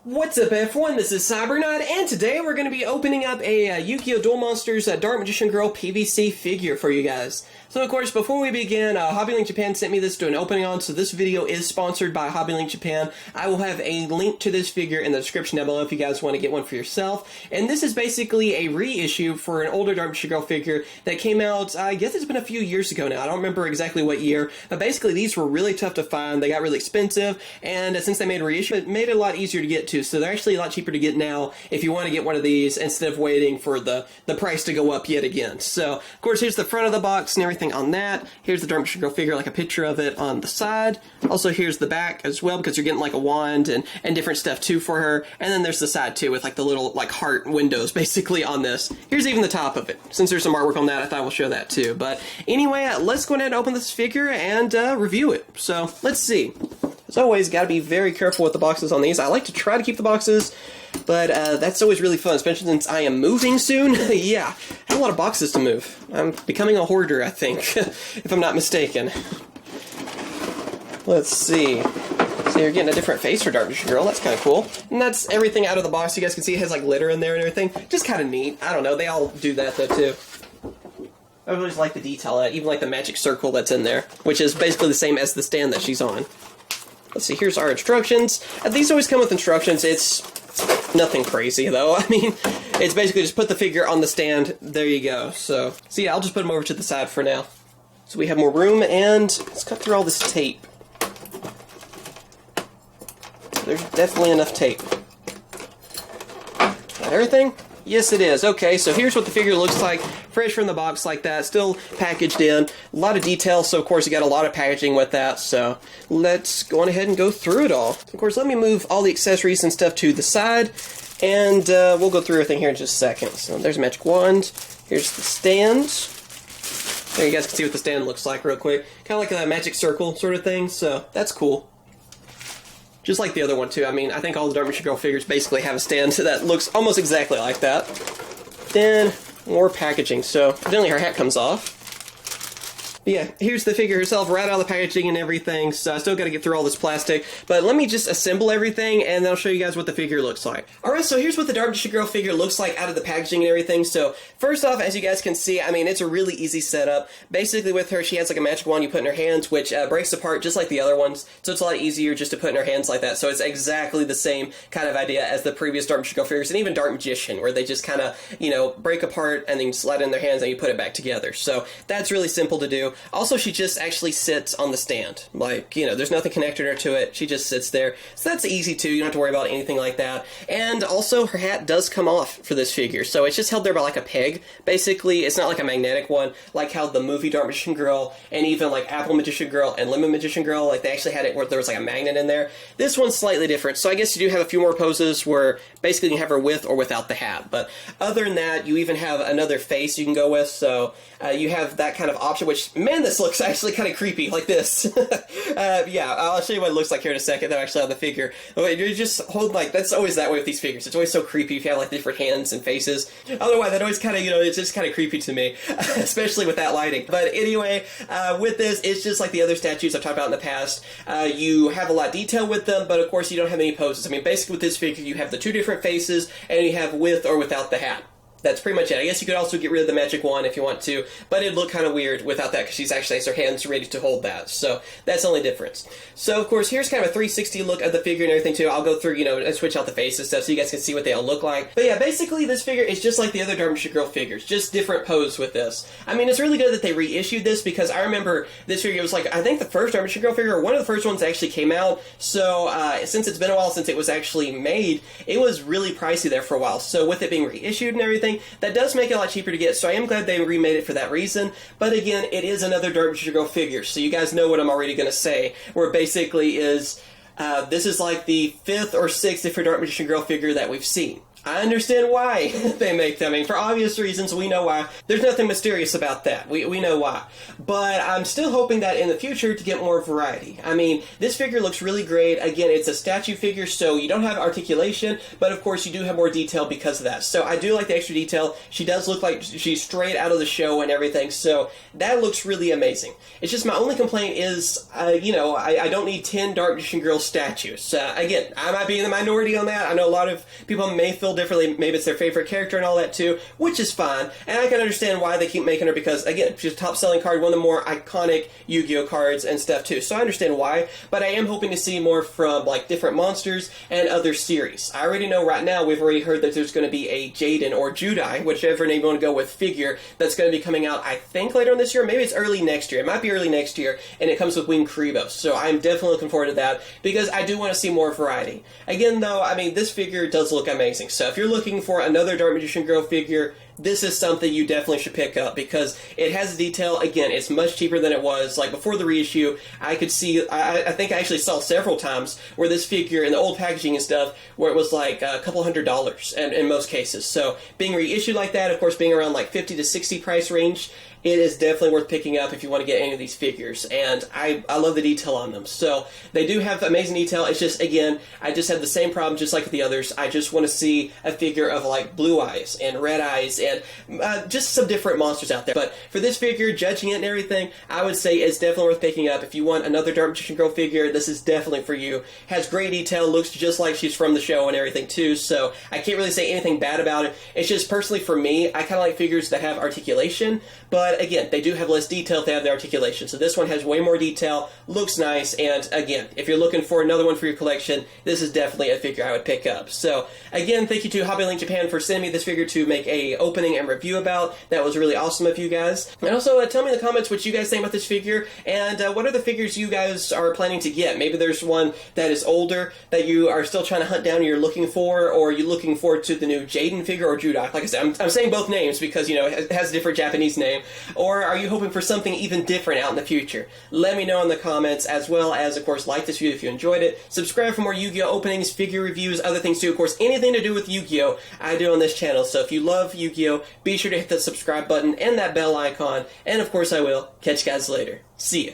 What's up everyone, this is CyberKnight, and today we're going to be opening up a Yugioh Duel Monsters Dark Magician Girl PVC figure for you guys. So of course, before we begin, HobbyLink Japan sent me this to an opening on, so this video is sponsored by HobbyLink Japan. I will have a link to this figure in the description down below if you guys want to get one for yourself. And this is basically a reissue for an older Dark Magician Girl figure that came out, I guess it's been a few years ago now. I don't remember exactly what year, but basically these were really tough to find. They got really expensive, and since they made a reissue, it made it a lot easier to get to. So they're actually a lot cheaper to get now if you want to get one of these instead of waiting for the price to go up yet again. So, of course, here's the front of the box and everything on that. Here's the Dark Magician Girl figure, like a picture of it on the side. Also, here's the back as well, because you're getting like a wand and different stuff too for her. And then there's the side too, with like the little like heart windows basically on this. Here's even the top of it. Since there's some artwork on that, I thought we'll show that too. But anyway, let's go ahead and open this figure and review it. So, let's see. As always, gotta be very careful with the boxes on these. I like to try to keep the boxes, but that's always really fun, especially since I am moving soon. Yeah, I have a lot of boxes to move. I'm becoming a hoarder, I think, if I'm not mistaken. Let's see. So you're getting a different face for Dark Magician Girl. That's kind of cool. And that's everything out of the box. You guys can see it has like glitter in there and everything. Just kind of neat. I don't know. They all do that though too. I really just like the detail on it, even like the magic circle that's in there, which is basically the same as the stand that she's on. Let's see, here's our instructions. These always come with instructions. It's nothing crazy, though. I mean, it's basically just put the figure on the stand. There you go. So yeah, I'll just put them over to the side for now. So we have more room, and let's cut through all this tape. There's definitely enough tape. Got everything? Yes, it is. Okay, so here's what the figure looks like, fresh from the box like that, still packaged in. A lot of detail, so of course you got a lot of packaging with that, so let's go on ahead and go through it all. Of course, let me move all the accessories and stuff to the side, and we'll go through everything here in just a second. So there's a magic wand, here's the stand. There, you guys can see what the stand looks like real quick. Kind of like a magic circle sort of thing, so that's cool. Just like the other one, too. I mean, I think all the Dark Magician Girl figures basically have a stand that looks almost exactly like that. Then, more packaging. So, evidently her hat comes off. But yeah, here's the figure herself, right out of the packaging and everything, so I still gotta get through all this plastic. But let me just assemble everything, and then I'll show you guys what the figure looks like. Alright, so here's what the Dark Magician Girl figure looks like out of the packaging and everything. So, first off, as you guys can see, I mean, it's a really easy setup. Basically, with her, she has like a magic wand you put in her hands, which breaks apart just like the other ones, so it's a lot easier just to put in her hands like that. So it's exactly the same kind of idea as the previous Dark Magician Girl figures, and even Dark Magician, where they just kind of, you know, break apart and then slide it in their hands and you put it back together. So, that's really simple to do. Also, she just actually sits on the stand. Like, you know, there's nothing connected her to it. She just sits there. So that's easy too. You don't have to worry about anything like that. And also, her hat does come off for this figure. So it's just held there by like a peg. Basically, it's not like a magnetic one, like how the movie Dark Magician Girl and even like Apple Magician Girl and Lemon Magician Girl, like they actually had it where there was like a magnet in there. This one's slightly different. So I guess you do have a few more poses where basically you can have her with or without the hat. But other than that, you even have another face you can go with. So you have that kind of option, which, man, this looks actually kind of creepy, like this. Yeah, I'll show you what it looks like here in a second, though, actually, on the figure. You just hold, like, that's always that way with these figures. It's always so creepy if you have, like, different hands and faces. Otherwise, that always kind of, you know, it's just kind of creepy to me, especially with that lighting. But anyway, with this, it's just like the other statues I've talked about in the past. You have a lot of detail with them, but of course, you don't have any poses. I mean, basically, with this figure, you have the two different faces, and you have with or without the hat. That's pretty much it. I guess you could also get rid of the magic wand if you want to, but it'd look kind of weird without that because she's actually has her hands ready to hold that. So that's the only difference. So, of course, here's kind of a 360 look of the figure and everything, too. I'll go through, you know, and switch out the face and stuff so you guys can see what they all look like. But yeah, basically, this figure is just like the other Dark Magician Girl figures, just different pose with this. I mean, it's really good that they reissued this because I remember this figure was like, I think the first Dark Magician Girl figure, or one of the first ones that actually came out. So, since it's been a while since it was actually made, it was really pricey there for a while. So, with it being reissued and everything, that does make it a lot cheaper to get, so I am glad they remade it for that reason. But again, it is another Dark Magician Girl figure, so you guys know what I'm already going to say, where basically is, this is like the 5th or 6th different Dark Magician Girl figure that we've seen. I understand why they make them. I mean, for obvious reasons, we know why. There's nothing mysterious about that. We know why. But I'm still hoping that in the future to get more variety. I mean, this figure looks really great. Again, it's a statue figure, so you don't have articulation, but of course you do have more detail because of that. So I do like the extra detail. She does look like she's straight out of the show and everything, so that looks really amazing. It's just my only complaint is, I don't need 10 Dark Magician Girl statues. Again, I might be in the minority on that. I know a lot of people may feel differently. Maybe it's their favorite character and all that too, which is fine. And I can understand why they keep making her because, again, she's a top-selling card, one of the more iconic Yu-Gi-Oh cards and stuff too. So I understand why, but I am hoping to see more from like different monsters and other series. I already know right now, we've already heard that there's going to be a Jaden or Judai, whichever name you want to go with, figure that's going to be coming out, I think, later on this year. Maybe it's early next year. It might be early next year, and it comes with Winged Kuriboh. So I'm definitely looking forward to that because I do want to see more variety. Again, though, I mean, this figure does look amazing. So if you're looking for another Dark Magician Girl figure, this is something you definitely should pick up because it has detail. Again, it's much cheaper than it was. Like before the reissue, I could see, I think I actually saw several times where this figure in the old packaging and stuff, where it was like a couple $100s in most cases. So being reissued like that, of course, being around like 50 to 60 price range, it is definitely worth picking up if you want to get any of these figures, and I love the detail on them. So they do have amazing detail. It's just, again, I just have the same problem just like with the others. I just want to see a figure of like Blue Eyes and Red Eyes and just some different monsters out there. But for this figure, judging it and everything, I would say it's definitely worth picking up. If you want another Dark Magician Girl figure, this is definitely for you. Has great detail, looks just like she's from the show and everything too, so I can't really say anything bad about it. It's just personally for me, I kind of like figures that have articulation, but again, they do have less detail if they have the articulation. So this one has way more detail, looks nice, and again, if you're looking for another one for your collection, this is definitely a figure I would pick up. So again, thank you to Hobby Link Japan for sending me this figure to make a opening and review about. That was really awesome of you guys. And also tell me in the comments what you guys think about this figure, and what other figures you guys are planning to get. Maybe there's one that is older that you are still trying to hunt down and you're looking for, or you're looking forward to the new Jaden figure or Judai. Like I said, I'm saying both names because, it has a different Japanese name. Or are you hoping for something even different out in the future? Let me know in the comments, as well as, of course, like this video if you enjoyed it. Subscribe for more Yu-Gi-Oh! Openings, figure reviews, other things too. Of course, anything to do with Yu-Gi-Oh! I do on this channel. So if you love Yu-Gi-Oh! Be sure to hit the subscribe button and that bell icon. And of course I will. Catch you guys later. See ya.